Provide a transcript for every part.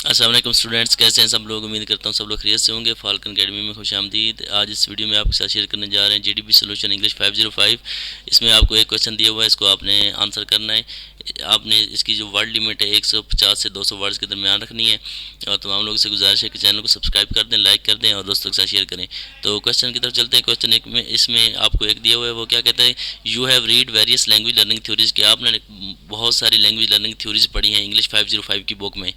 السلام علیکم اسٹوڈنٹس، کیسے ہیں سب لوگ؟ امید کرتا ہوں سب لوگ خیریت سے ہوں گے۔ فالکن اکیڈمی میں خوش آمدید۔ آج اس ویڈیو میں آپ کے ساتھ شیئر کرنے جا رہے ہیں GDP سولوشن انگلش 505۔ اس میں آپ کو ایک کویشچن دیا ہوا ہے، اس کو آپ نے آنسر کرنا ہے۔ آپ نے اس کی جو ورڈ لیمٹ ہے 150 سے 200 ورڈز کے درمیان رکھنی ہے، اور تمام لوگوں سے گزارش ہے کہ چینل کو سبسکرائب کر دیں، لائک کر دیں اور دوستوں کے ساتھ شیئر کریں۔ تو کویشچن کی طرف چلتے ہیں۔ کویشچن ایک میں اس میں آپ کو ایک دیا ہوا ہے، وہ کیا کہتا ہے؟ You have read various language learning theories, کہ آپ نے بہت ساری لینگویج لرننگ تھیوریز پڑھی ہیں انگلش 505 کی بک میں۔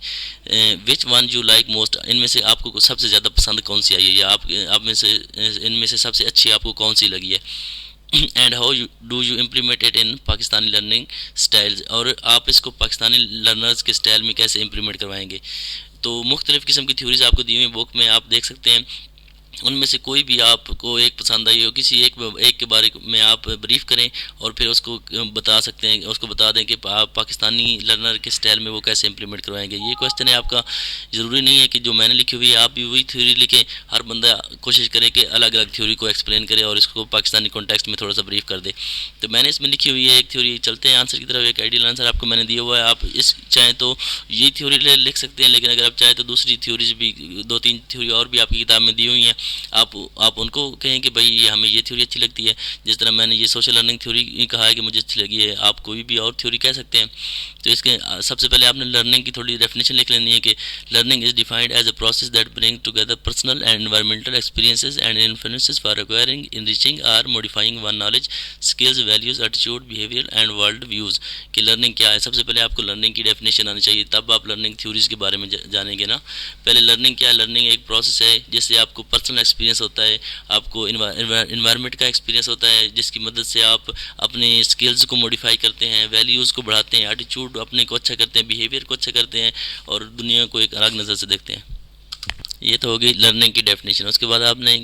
Which one you like most, ان میں سے آپ کو سب سے زیادہ پسند کون سی آئی ہے، یا آپ میں سے ان میں سے سب سے اچھی آپ کو کون سی لگی ہے؟ And how do you implement it in Pakistani learning styles, اور آپ اس کو پاکستانی لرنرز کے اسٹائل میں کیسے امپلیمنٹ کروائیں گے؟ تو مختلف قسم کی تھیوریز آپ کو دی ہوئی بک میں آپ دیکھ سکتے ہیں۔ ان میں سے کوئی بھی آپ کو ایک پسند آئی ہو، کسی ایک کے بارے میں آپ بریف کریں اور پھر اس کو بتا سکتے ہیں، اس کو بتا دیں کہ آپ پاکستانی لرنر کے سٹائل میں وہ کیسے امپلیمنٹ کروائیں گے۔ یہ کویشچن ہے آپ کا۔ ضروری نہیں ہے کہ جو میں نے لکھی ہوئی ہے آپ بھی وہی تھیوری لکھیں، ہر بندہ کوشش کرے کہ الگ الگ تھیوری کو ایکسپلین کرے اور اس کو پاکستانی کانٹیکسٹ میں تھوڑا سا بریف کر دے۔ تو میں نے اس میں لکھی ہوئی ہے ایک تھیوری۔ چلتے ہیں آنسر کی طرف۔ ایک آئیڈیل آنسر آپ کو میں نے دیا ہوا ہے، آپ اس چاہیں تو یہ تھیوری لکھ سکتے ہیں، لیکن اگر آپ چاہیں تو دوسری تھیوریز بھی، دو تین تھیوری اور بھی آپ کی کتاب میں دی ہوئی ہیں، آپ ان کو کہیں کہ بھائی یہ ہمیں یہ تھیوری اچھی لگتی ہے۔ جس طرح میں نے یہ سوشل لرننگ تھیوری کہا ہے کہ مجھے اچھی لگی ہے، آپ کوئی بھی اور تھیوری کہہ سکتے ہیں۔ تو اس کے سب سے پہلے آپ نے لرننگ کی تھوڑی ڈیفینیشن لکھ لینی ہے کہ learning is defined as a process that bring together personal and environmental experiences and influences for acquiring, enriching اور modifying one knowledge, skills, values, attitude, behaviour and world views. کہ لرننگ کیا ہے؟ سب سے پہلے آپ کو لرننگ کی ڈیفینیشن آنی چاہیے، تب آپ لرننگ تھیوریز کے بارے میں جانیں گے نا۔ پہلے لرننگ کیا ہے؟ لرننگ ایک پروسیس ہے جس سے آپ کو پرسنل ایکسپیرینس ہوتا ہے، آپ کو انوائرمنٹ کا ایکسپیرینس ہوتا ہے جس کی مدد سے آپ اپنے اسکلز کو موڈیفائی کرتے ہیں، ویلیوز کو بڑھاتے ہیں، ایٹیٹیوڈ اپنے کو اچھا کرتے ہیں، بیہیویئر کو اچھا کرتے ہیں، اور دنیا کو ایک الگ نظر سے دیکھتے ہیں۔ یہ تو ہوگی لرننگ کی ڈیفینیشن۔ اس کے بعد آپ نے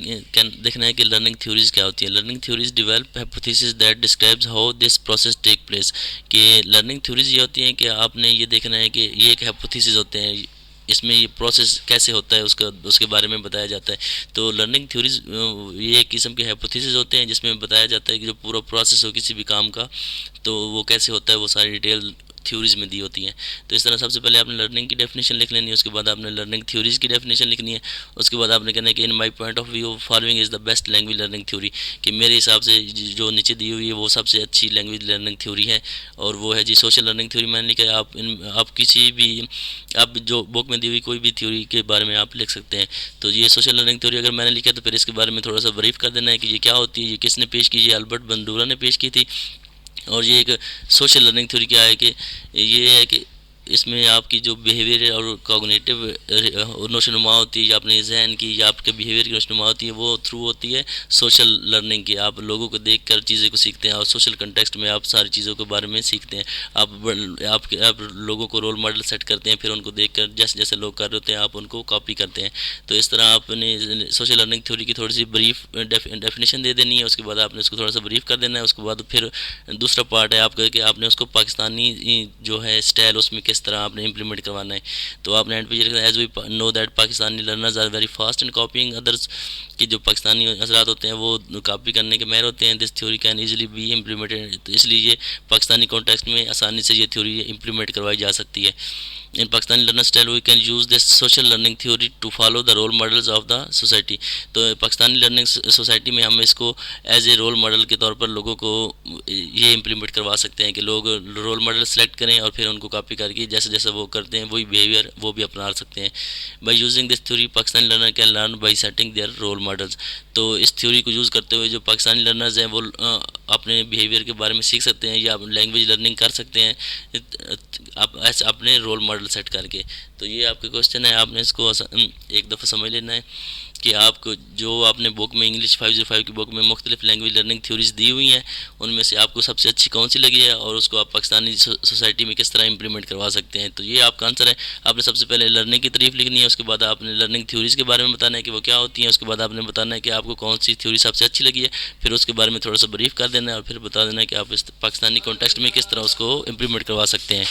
دیکھنا ہے کہ لرننگ تھیوریز کیا ہوتی ہیں۔ Learning theories develop hypotheses that describes how this process take place. کہ لرننگ تھیوریز یہ ہوتی ہیں کہ آپ نے یہ دیکھنا ہے کہ یہ ایک ہائپوتھیسز ہوتے ہیں، اس میں یہ پروسیس کیسے ہوتا ہے اس کے بارے میں بتایا جاتا ہے۔ تو لرننگ تھیوریز یہ ایک قسم کے ہائپوتھیسز ہوتے ہیں جس میں بتایا جاتا ہے کہ جو پورا پروسیس ہو کسی بھی کام کا تو وہ کیسے ہوتا ہے، وہ ساری ڈیٹیل تھیوریز میں دی ہوتی ہیں۔ تو اس طرح سب سے پہلے آپ نے لرننگ کی ڈیفینیشن لکھ لینی ہے، اس کے بعد آپ نے لرننگ تھیوریز کی ڈیفینیشن لکھنی ہے، اس کے بعد آپ نے کہنا ہے کہ in my point of view following is the best language learning theory. کہ میرے حساب سے جو نیچے دی ہوئی ہے وہ سب سے اچھی لینگویج لرننگ تھیوری ہے، اور وہ ہے جی سوشل لرننگ تھیوری۔ میں نے لکھا ہے آپ کسی بھی، آپ جو بک میں دی ہوئی کوئی بھی تھیوری کے بارے میں آپ لکھ سکتے ہیں۔ تو یہ سوشل لرننگ تھیوری اگر میں نے لکھا تو پھر اس کے بارے میں تھوڑا سا بریف کر دینا ہے کہ یہ کیا ہوتی ہے، یہ کس نے پیش کی؟ یہ البرٹ بندورا نے پیش کی تھی۔ اور یہ ایک سوشل لرننگ تھیوری کیا ہے کہ یہ ہے کہ اس میں آپ کی جو بیہیویئر اور کوگنیٹیو نشوونما ہوتی ہے، یا اپنے ذہن کی یا آپ کے بیہیویئر کی نشوونما ہوتی ہے، وہ تھرو ہوتی ہے سوشل لرننگ کی۔ آپ لوگوں کو دیکھ کر چیزیں کو سیکھتے ہیں، اور سوشل کنٹیکسٹ میں آپ ساری چیزوں کے بارے میں سیکھتے ہیں۔ آپ لوگوں کو رول ماڈل سیٹ کرتے ہیں، پھر ان کو دیکھ کر جیسے جیسے لوگ کر رہے ہوتے ہیں آپ ان کو کاپی کرتے ہیں۔ تو اس طرح آپ نے سوشل لرننگ تھیوری کی تھوڑی سی بریف ڈیفینیشن دے دینی ہے، اس کے بعد آپ نے اس کو تھوڑا سا بریف کر دینا ہے۔ اس کے بعد پھر دوسرا پارٹ ہے آپ کا کہ آپ نے اس کو پاکستانی جو ہے اسٹائل اس میں کس طرح آپ نے امپلیمنٹ کروانا ہے۔ تو آپ نے اینڈ پہ یہ لکھنا ہے as we know that Pakistani learners are very fast in copying others. کہ جو پاکستانی حضرات ہوتے ہیں وہ کاپی کرنے کے ماہر ہوتے ہیں۔ This theory can easily be implemented, تو اس لیے یہ پاکستانی کانٹیکسٹ میں آسانی سے یہ تھیوری امپلیمنٹ کروائی جا سکتی ہے۔ In Pakistani learner style we can use this social learning theory to follow the role models of the society. تو پاکستانی لرننگ سوسائٹی میں ہم اس کو ایز اے رول ماڈل کے طور پر لوگوں کو یہ امپلیمنٹ کروا سکتے ہیں کہ لوگ رول ماڈل سلیکٹ کریں اور پھر ان کو کاپی کر کے جیسے جیسے وہ کرتے ہیں وہی بیہیویئر وہ بھی اپنا سکتے ہیں۔ By using this theory Pakistani learner can learn by setting their role models. تو اس تھیوری کو یوز کرتے ہوئے جو پاکستانی لرنرز ہیں وہ اپنے بیہیویئر کے بارے میں سیکھ سکتے ہیں، یا لینگویج لرننگ کر سکتے ہیں اپنے رول ماڈل سیٹ کر کے۔ تو یہ آپ کا کوشچن ہے، آپ نے اس کو ایک دفعہ سمجھ لینا ہے کہ آپ کو جو آپ نے بک میں انگلش 505 کی بک میں مختلف لینگویج لرننگ تھیوریز دی ہوئی ہیں، ان میں سے آپ کو سب سے اچھی کون سی لگی ہے، اور اس کو آپ پاکستانی سوسائٹی میں کس طرح امپلیمنٹ کروا سکتے ہیں۔ تو یہ آپ کا آنسر ہے۔ آپ نے سب سے پہلے لرننگ کی تعریف لکھنی ہے، اس کے بعد آپ نے لرننگ تھیوریز کے بارے میں بتانا ہے کہ وہ کیا ہوتی ہیں، اس کے بعد آپ نے بتانا ہے کہ آپ کو کون سی تھیوری سب سے اچھی لگی ہے، پھر اس کے بارے میں تھوڑا سا بریف کر دینا ہے، اور پھر بتا دینا ہے کہ آپ اس پاکستانی کانٹیکسٹ میں کس طرح اس کو امپلیمنٹ کروا سکتے ہیں۔